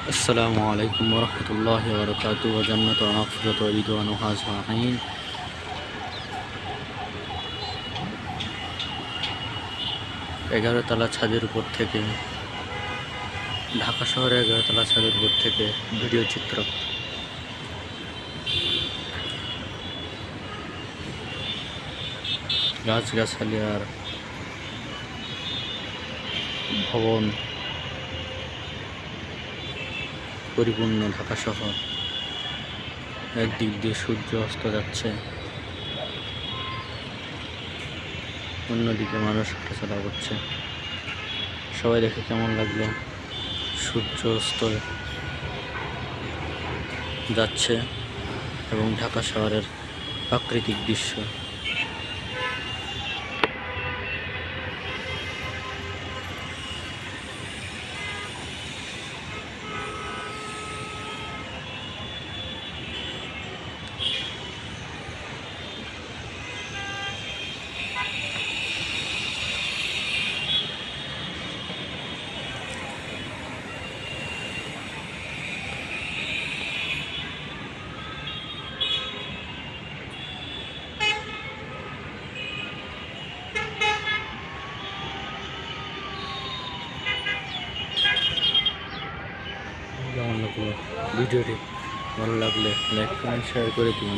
السلام عليكم ورحمة الله وبركاته وجنة ومغفرة ورضوانها أجمعين। এগারোতলা ছাদের উপর থেকে, ঢাকা শহরে 11তলা ছাদের উপর থেকে ভিডিও চিত্র। গাছগাছালি আর ভবন পরিপূর্ণ ঢাকা শহর। একদিক দিয়ে সূর্য অস্ত যাচ্ছে, অন্যদিকে মানুষ হাঁটাচলা করছে। সবাই দেখে কেমন লাগলো? সূর্য অস্ত যাচ্ছে এবং ঢাকা শহরের প্রাকৃতিক দৃশ্য। কেমন লাগলো ভিডিওটি? ভালো লাগলে লাইক কমেন্ট শেয়ার করে দিন।